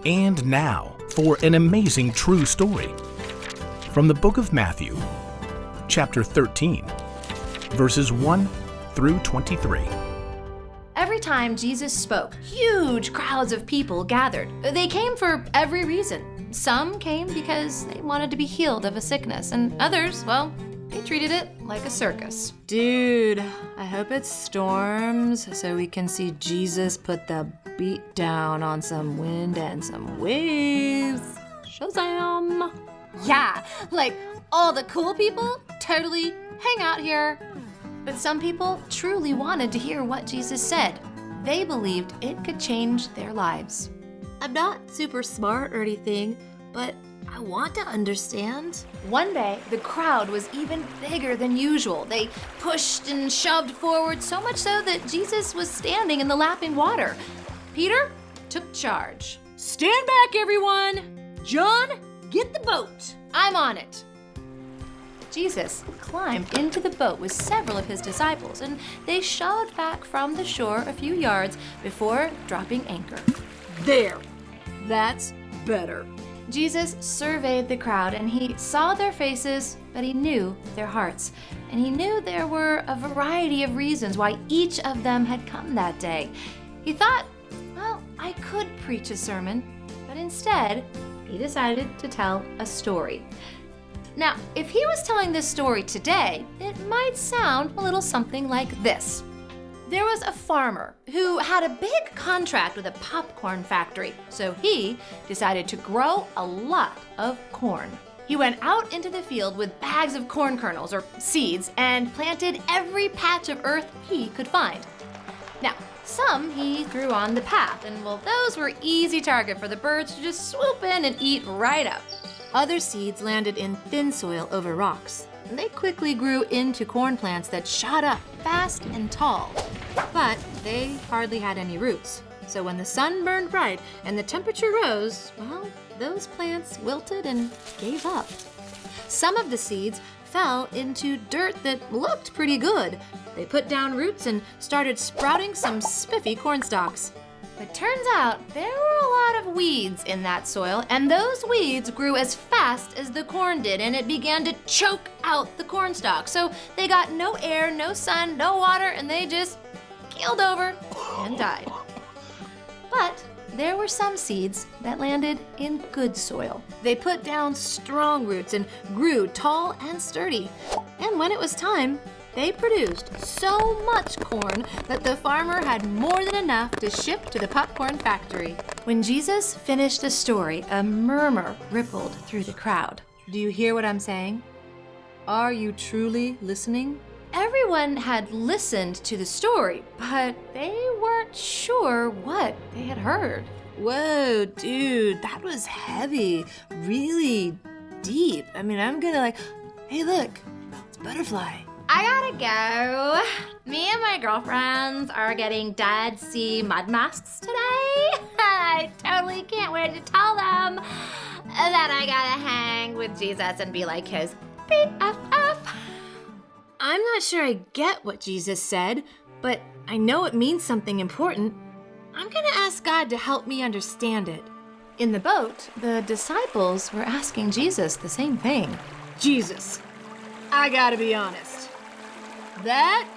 And now for an amazing true story from the book of Matthew, chapter 13, verses 1 through 23. Every time Jesus spoke, huge crowds of people gathered. They came for every reason. Some came because they wanted to be healed of a sickness, and others, well, they treated it like a circus. Dude, I hope it storms so we can see Jesus put the beat down on some wind and some waves. Shazam! Yeah, like all the cool people totally hang out here. But some people truly wanted to hear what Jesus said. They believed it could change their lives. I'm not super smart or anything, but I want to understand. One day, the crowd was even bigger than usual. They pushed and shoved forward, so much so that Jesus was standing in the lapping water. Peter took charge. Stand back, everyone! John, get the boat! I'm on it. Jesus climbed into the boat with several of his disciples, and they shoved back from the shore a few yards before dropping anchor. There, that's better. Jesus surveyed the crowd, and he saw their faces, but he knew their hearts. And he knew there were a variety of reasons why each of them had come that day. He thought, well, I could preach a sermon, but instead, he decided to tell a story. Now, if he was telling this story today, it might sound a little something like this. There was a farmer who had a big contract with a popcorn factory, so he decided to grow a lot of corn. He went out into the field with bags of corn kernels or seeds and planted every patch of earth he could find. Now, some he threw on the path, and well, those were easy target for the birds to just swoop in and eat right up. Other seeds landed in thin soil over rocks. They quickly grew into corn plants that shot up fast and tall, but they hardly had any roots. So when the sun burned bright and the temperature rose, well, those plants wilted and gave up. Some of the seeds fell into dirt that looked pretty good. They put down roots and started sprouting some spiffy corn stalks. But turns out there were a lot of weeds in that soil, and those weeds grew as fast as the corn did, and it began to choke out the corn stalk. So they got no air, no sun, no water, and they just keeled over and died. But there were some seeds that landed in good soil. They put down strong roots and grew tall and sturdy. And when it was time, they produced so much corn that the farmer had more than enough to ship to the popcorn factory. When Jesus finished the story, a murmur rippled through the crowd. Do you hear what I'm saying? Are you truly listening? Everyone had listened to the story, but they weren't sure what they had heard. Whoa, dude, that was heavy, really deep. I mean, I'm gonna hey, look, it's a butterfly. I gotta go. Me and my girlfriends are getting Dead Sea mud masks today. I totally can't wait to tell them that I gotta hang with Jesus and be like his BFF. I'm not sure I get what Jesus said, but I know it means something important. I'm gonna ask God to help me understand it. In the boat, the disciples were asking Jesus the same thing. Jesus, I gotta be honest. That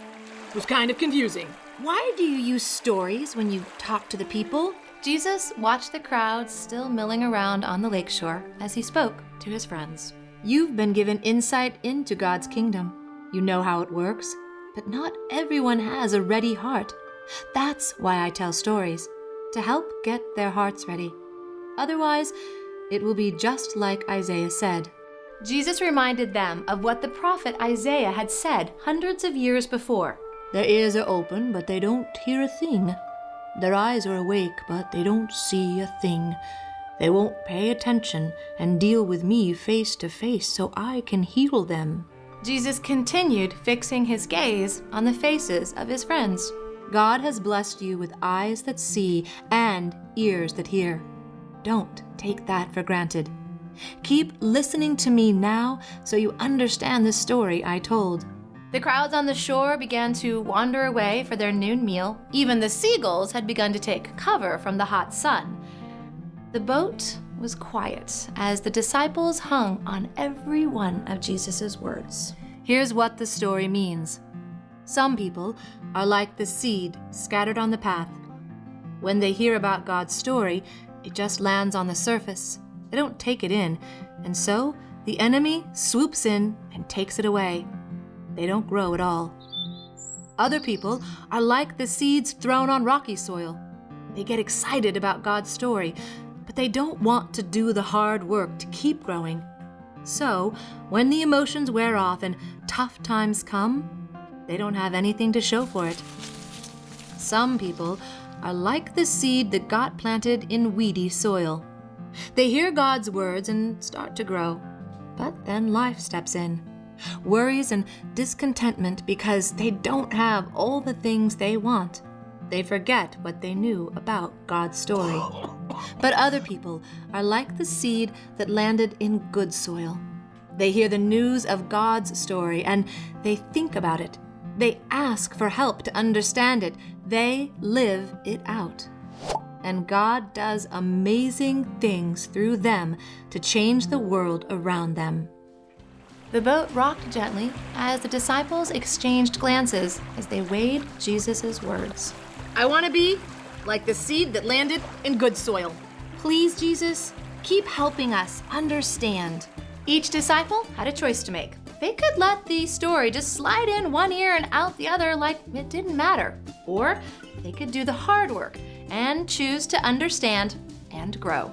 was kind of confusing. Why do you use stories when you talk to the people? Jesus watched the crowd still milling around on the lakeshore as he spoke to his friends. You've been given insight into God's kingdom. You know how it works, but not everyone has a ready heart. That's why I tell stories, to help get their hearts ready. Otherwise, it will be just like Isaiah said. Jesus reminded them of what the prophet Isaiah had said hundreds of years before. Their ears are open, but they don't hear a thing. Their eyes are awake, but they don't see a thing. They won't pay attention and deal with me face to face so I can heal them. Jesus continued fixing his gaze on the faces of his friends. God has blessed you with eyes that see and ears that hear. Don't take that for granted. Keep listening to me now so you understand the story I told. The crowds on the shore began to wander away for their noon meal. Even the seagulls had begun to take cover from the hot sun. The boat was quiet as the disciples hung on every one of Jesus' words. Here's what the story means. Some people are like the seed scattered on the path. When they hear about God's story, it just lands on the surface. They don't take it in, and so the enemy swoops in and takes it away. They don't grow at all. Other people are like the seeds thrown on rocky soil. They get excited about God's story, but they don't want to do the hard work to keep growing. So, when the emotions wear off and tough times come, they don't have anything to show for it. Some people are like the seed that got planted in weedy soil. They hear God's words and start to grow, but then life steps in. Worries and discontentment because they don't have all the things they want. They forget what they knew about God's story. But other people are like the seed that landed in good soil. They hear the news of God's story and they think about it. They ask for help to understand it. They live it out. And God does amazing things through them to change the world around them. The boat rocked gently as the disciples exchanged glances as they weighed Jesus' words. I want to be like the seed that landed in good soil. Please, Jesus, keep helping us understand. Each disciple had a choice to make. They could let the story just slide in one ear and out the other like it didn't matter. Or they could do the hard work and choose to understand and grow.